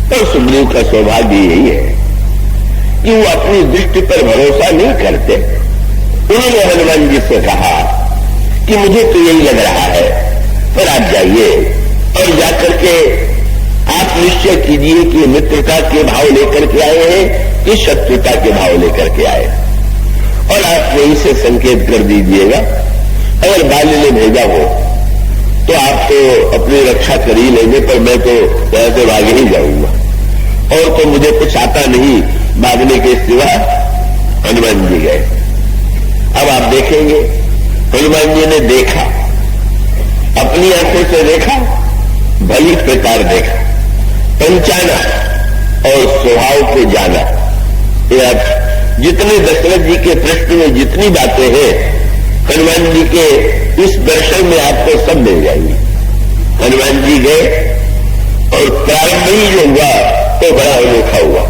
और सुग्रीव का सौभाग्य यही है कि वो अपनी दृष्टि पर भरोसा नहीं करते। उन्होंने हनुमान जी से कहा कि मुझे तो यही लग रहा है, पर आप जाइए और जाकर के आप निश्चय कीजिए कि मित्रता के भाव लेकर के आए हैं कि शत्रुता के भाव लेकर के आए, और आप यहीं से संकेत कर दीजिएगा। अगर बाल्य ने भेजा हो तो आप तो अपनी रक्षा कर ही लेंगे, पर मैं तो यहाँ से भाग ही जाऊंगा, और तो मुझे कुछ आता नहीं भागने के सिवा। हनुमान जी गए। अब आप देखेंगे हनुमान जी ने देखा, अपनी आंखों से देखा, भली प्रकार देखा, पंचाना और स्वभाव को जाना। जितने दशरथ जी के प्रश्न में जितनी बातें हैं हनुमान जी के इस दर्शन में आपको सब मिल जाएंगी। हनुमान जी गए और प्रारंभ ही जो हुआ तो बड़ा अनोखा हुआ।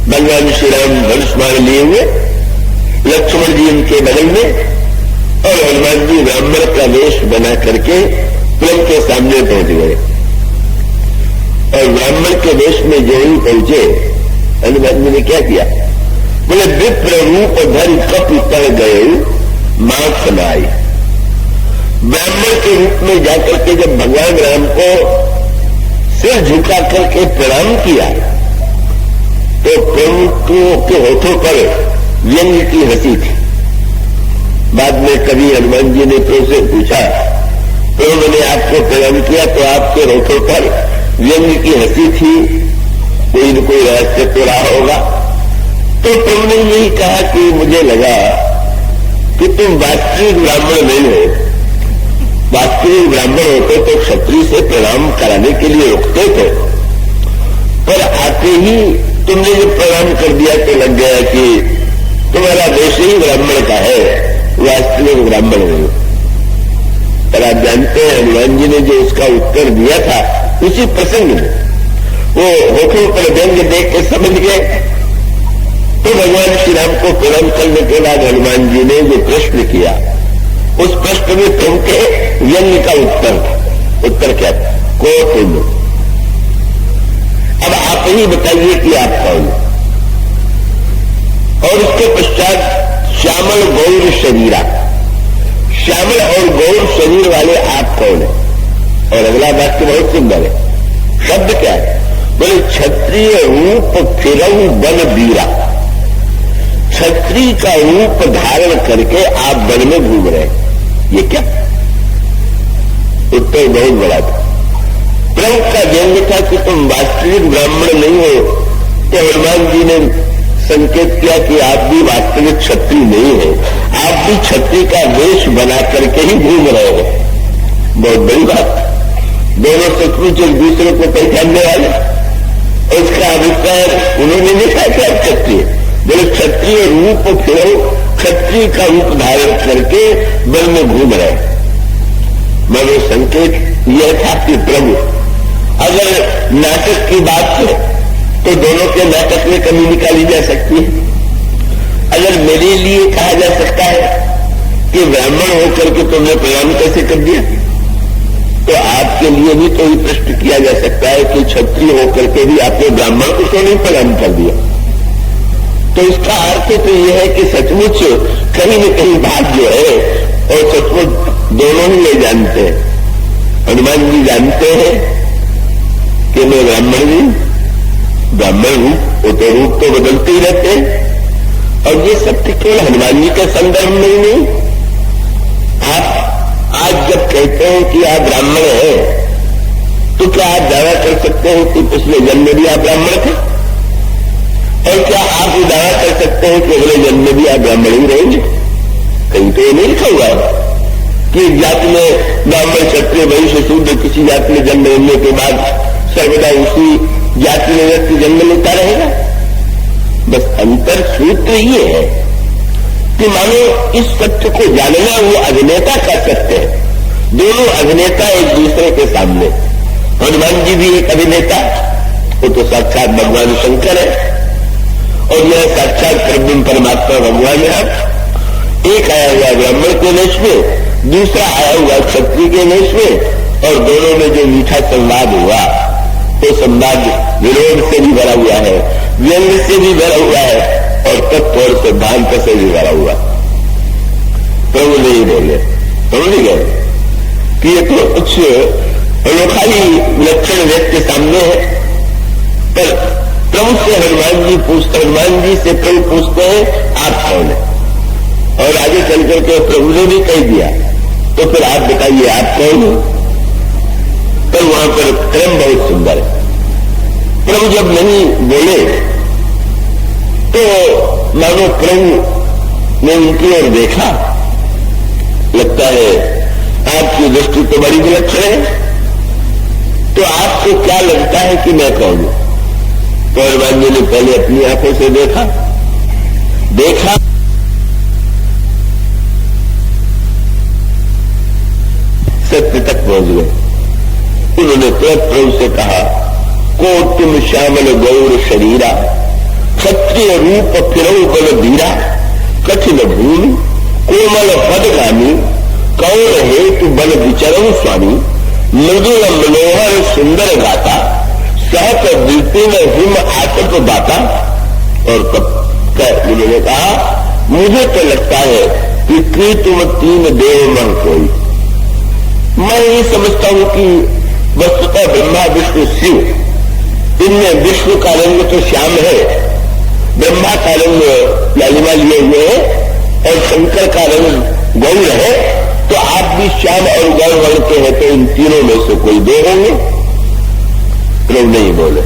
भगवान श्री राम धनुष बाण लिए हुए, लक्ष्मण जी उनके बगल में, और हनुमान जी ब्राह्मण का वेश बना करके प्रेम के सामने पहुंच गए। और ब्राह्मण के वेश में जो ही पहुंचे, हनुमान जी ने क्या किया? बोले विप्र रूप धर कप तर गए मां समाई। ब्राह्मण के रूप में जाकर के जब भगवान राम को सिर झुका करके प्रणाम किया तो प्रमुखों के होठों पर व्यंग की हंसी थी। बाद में कभी हनुमान जी ने तो से पूछा, तो मैंने आपको प्रणाम किया तो आपके होठों पर व्यंग की हंसी थी, कोई न कोई रहस्य तो रहा होगा। तो तुमने यही कहा कि मुझे लगा कि तुम वास्तविक ब्राह्मण नहीं हो। वास्तविक ब्राह्मण होते तो क्षत्रिय से प्रणाम कराने के लिए रुकते थे, पर आते ही तुमने जब प्रणाम कर दिया तो लग गया कि तुम्हारा देश ही ब्राह्मण का है, वास्तविक ब्राह्मण नहीं। पर आप जानते हैं हनुमान जी ने जो उसका उत्तर दिया था उसी प्रसंग में वो होठों पर व्यंग देख के समझ गए। तो भगवान श्री राम को प्रणाम करने के बाद हनुमान जी ने जो प्रश्न किया उस प्रश्न में तुम के व्यंग का उत्तर क्या था? को तुम। अब आप ही बताइए कि आप कौन। और उसके पश्चात श्यामल गौर शरीरा, श्यामल और गौर शरीर वाले आप कौन है? और अगला वाक्य बहुत सुंदर है। शब्द क्या है? बोले क्षत्रिय रूप फिरऊ बन बीरा। क्षत्रिय का रूप धारण करके आप वन में घूम रहे हैं, ये क्या? उत्तर बहुत बड़ा था। प्रमुख का व्यंग था कि तुम वास्तविक ब्राह्मण नहीं हो। तो हनुमान जी ने संकेत किया कि आप भी वास्तविक क्षत्रिय नहीं है, आप भी क्षत्रिय का वेश बना करके ही घूम रहे हो। बहुत बड़ी बात। दोनों सचमुच एक दूसरे को पहचानने वाले। उसका अभिप्राय उन्होंने देखा कि आप क्षत्रिय, बोले क्षत्रिय रूप फिरो, क्षत्रिय का रूप धारण करके वन में घूम रहे। मनो संकेत यह था कि प्रभु अगर नाटक की बात है तो दोनों के नाटक में कमी निकाली जा सकती है। अगर मेरे लिए कहा जा सकता है कि ब्राह्मण होकर के तुमने प्रणाम कैसे कर दिया, तो आपके लिए भी तो ये प्रश्न किया जा सकता है कि क्षत्रिय होकर के भी आपने ब्राह्मण को क्यों नहीं प्रणाम कर दिया। तो इसका अर्थ तो यह है कि सचमुच कहीं न कहीं बात जो है, और सचमुच दोनों ही ये जानते हैं। हनुमान जी जानते हैं कि मैं ब्राह्मण नहीं, ब्राह्मण रूप वो तो रूप तो बदलते ही रहते हैं। और ये सत्य केवल हनुमान जी के संदर्भ में ही नहीं, आप आज जब कहते हैं कि आप ब्राह्मण हैं तो क्या आप दावा कर सकते हैं कि पिछले जन्म में भी आप ब्राह्मण थे? और क्या आप ये दावा कर सकते हैं कि अगले जन्म में भी आप ब्राह्मण ही रहेंगे? कहीं तो ये नहीं लिखा हुआ है कि जाति में ब्राह्मण क्षत्रिय वैश्य शूद्र किसी जाति में जन्म लेने के बाद सर्वदा उसी जाति में व्यक्ति जन्म लेता रहेगा। बस अंतर सूत्र ये है कि मानो इस सत्य को जानना वो अभिनेता का सत्य है। दोनों अभिनेता एक दूसरे के सामने। हनुमान जी भी एक अभिनेता, वो तो साक्षात भगवान शंकर है, और यह साक्षात परब्रह्म परमात्मा भगवान है। एक आया हुआ ब्राह्मण के वेश में, दूसरा आया हुआ क्षत्रिय के वेश में, और दोनों में जो मीठा संवाद हुआ तो संवाद विरोध से भी भरा हुआ है, व्यंग से भी भरा हुआ है और तत्व और सिद्धांत से भी भरा हुआ। प्रभु नहीं बोले, प्रभु नहीं गए कि ये तो कुछ अनोखा ही लक्षण व्यक्ति सामने है। पर प्रभु से हनुमान जी से प्रभु पूछते हैं आप कौन है, और आगे चल करके प्रभु ने भी कह दिया तो फिर आप बताइए आप कौन हो। पर वहां पर क्रम बहुत सुंदर है। प्रभु जब नहीं बोले तो मानो प्रभु ने उनकी ओर देखा, लगता है आपकी दृष्टि तो बड़ी विलक्षण है, तो आपको क्या लगता है कि मैं कौन हूं। तो हनुमान जी ने पहले अपनी आंखों से देखा, सत्य तक पहुंच गए। उन्होंने तुरंत प्रभु से कहा, कोटिम श्यामल गौर शरीरा, क्षत्रिय रूप फिरऊ बल धीरा, कठिन भूमि कोमल पदगामी, कौर हेतु बल विचरण स्वामी, मृदुल मनोहर सुंदर गाता, सहत दीप्ति में हिम आतप दाता। और तब उन्होंने कहा, मुझे तो लगता है कि तुम तीन देव में कोई। मैं ये समझता हूं कि वस्तुतः ब्रह्मा विष्णु शिव, इनमें विष्णु का रंग तो श्याम है, ब्रह्मा का रंग लालिमा लिए हुए है और शंकर का रंग गौर है। तो आप भी श्याम और गौर वर्ण के हैं, तो इन तीनों में से कोई दो होंगे। प्रभु नहीं बोले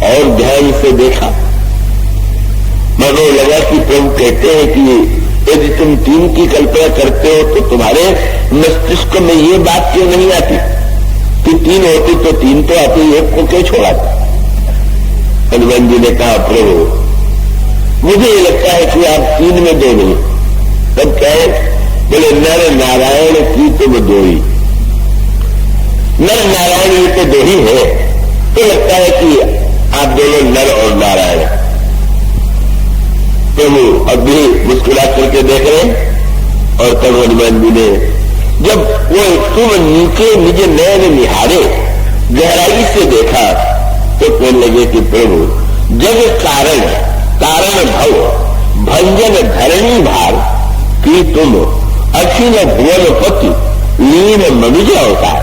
और ध्यान से देखा, मनो लगा कि प्रभु कहते हैं कि यदि तुम तीन की कल्पना करते हो तो तुम्हारे मस्तिष्क में ये बात क्यों नहीं आती कि तीन होती तो तीन तो आती, एक को क्यों छोड़ा। हनुमान जी ने कहा, प्रभु मुझे ये लगता है कि आप तीन में दो नहीं। तब क्या है, बोले नर नारायण की तुम दो ही, नर नारायण ये तो दो ही है, तो लगता है कि आप दोनों नर और नारायण। प्रभु अभी मुस्कुरा करके देख रहे हैं। और तब हनुमान जी ने जब वो तुम नीचे निज नयन निहारे, गहराई से देखा, तो कहने लगे कि प्रभु जग कारण कारण भव भंजन धरणी भार की तुम अखिल भुवन पति लीन मनुज अवतार।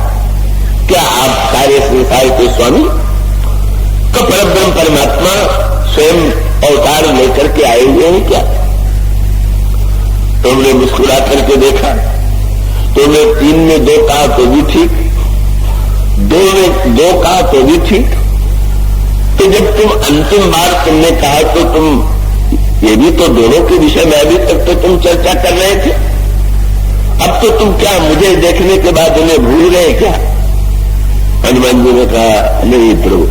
क्या आप सारे संसार के स्वामी का परब्रह्म परमात्मा स्वयं अवतार लेकर के आए हुए हैं क्या। तुमने मुस्कुरा करके देखा, तुमने तीन में दो कहा तो भी ठीक, दो में दो कहा तो भी ठीक। तो जब तुम अंतिम बार तुमने कहा तो तुम ये भी तो दोनों के विषय में अभी तक तो तुम चर्चा कर रहे थे। अब तो तुम क्या मुझे देखने के बाद उन्हें भूल गए क्या। हनुमान जी ने कहा, नहीं प्रभु,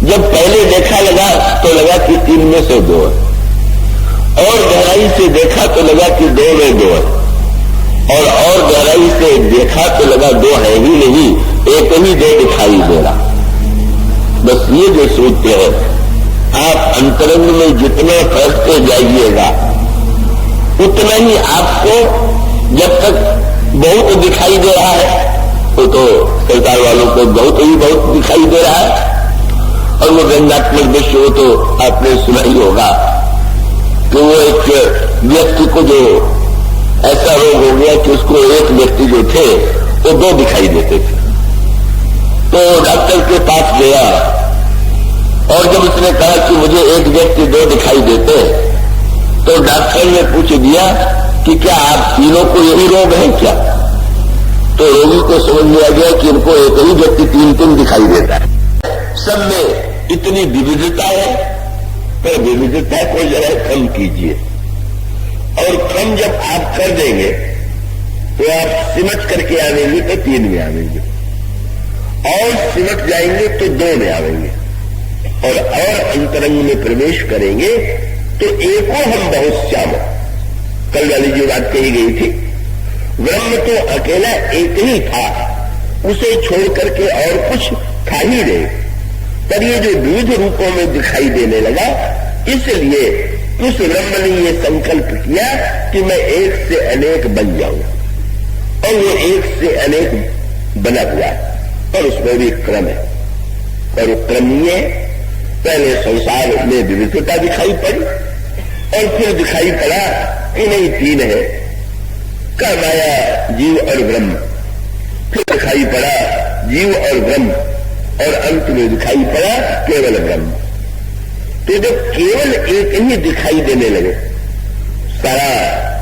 जब पहले देखा लगा तो लगा कि तीन में से दो है, और गहराई से देखा तो लगा कि दो में दो है, और गहराई से देखा तो लगा दो है ही नहीं, एक ही दो दिखाई दे रहा। बस ये जो सूत्र है, आप अंतरंग में जितना फैलते जाइएगा उतना ही आपको जब तक बहुत दिखाई दे रहा है, तो सरकार वालों को बहुत दिखाई दे रहा है। और वो व्यंग्यात्मक दृश्य हो तो आपने सुना ही होगा कि वो एक व्यक्ति को जो ऐसा रोग हो गया कि उसको एक व्यक्ति जो थे वो दो दिखाई देते थे। तो डॉक्टर के पास गया और जब उसने कहा कि मुझे एक व्यक्ति दो दिखाई देते, तो डॉक्टर ने पूछ दिया कि क्या आप तीनों को यही रोग है क्या। तो रोगी को समझ में आ गया कि इनको एक ही व्यक्ति तीन दिखाई देता है। सब में इतनी विविधता है, पर विविधता को जरा कम कीजिए, और कम जब आप कर देंगे तो आप सिमट करके आवेंगे तो तीन में आवेंगे, और सिमट जाएंगे तो दो में आवेंगे, और अंतरंग में प्रवेश करेंगे तो एको हम बहुत श्याम। कल वाली जो बात कही गई थी, ब्रह्म तो अकेला एक ही था, उसे छोड़ करके और कुछ था ही नहीं, पर ये जो विविध रूपों में दिखाई देने लगा, इसलिए उस ब्रह्म ने ये संकल्प किया कि मैं एक से अनेक बन जाऊं, और वो एक से अनेक बना हुआ। और उसमें भी क्रम है। और क्रम में पहले संसार में विविधता दिखाई पड़ी और फिर दिखाई पड़ा कि नहीं तीन है, का माया जीव और ब्रह्म। फिर दिखाई पड़ा जीव और ब्रह्म और अंत में दिखाई पड़ा केवल ब्रह्म। तो जब केवल एक ही दिखाई देने लगे, सारा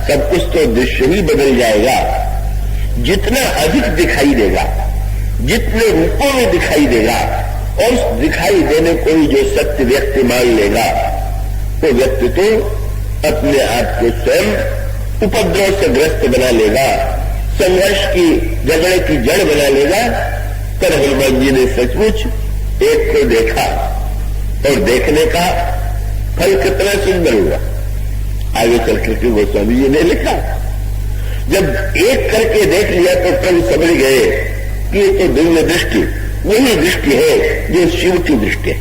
सब कुछ तो दृश्य ही बदल जाएगा। जितना अधिक दिखाई देगा, जितने रूपों में दिखाई देगा, और उस दिखाई देने को ही जो सत्य व्यक्ति मान लेगा, तो व्यक्ति तो अपने आप को स्वयं उपद्रव से ग्रस्त बना लेगा, संघर्ष की झगड़े की जड़ बना लेगा। पर हनुमान जी ने सचमुच एक को देखा और देखने का फल कितना सुंदर हुआ। आगे चल करके गोस्वामी जी ने लिखा, जब एक करके देख लिया तो कल समझ गए कि ये तो दिव्य दृष्टि वही दृष्टि है जो शिव की दृष्टि है।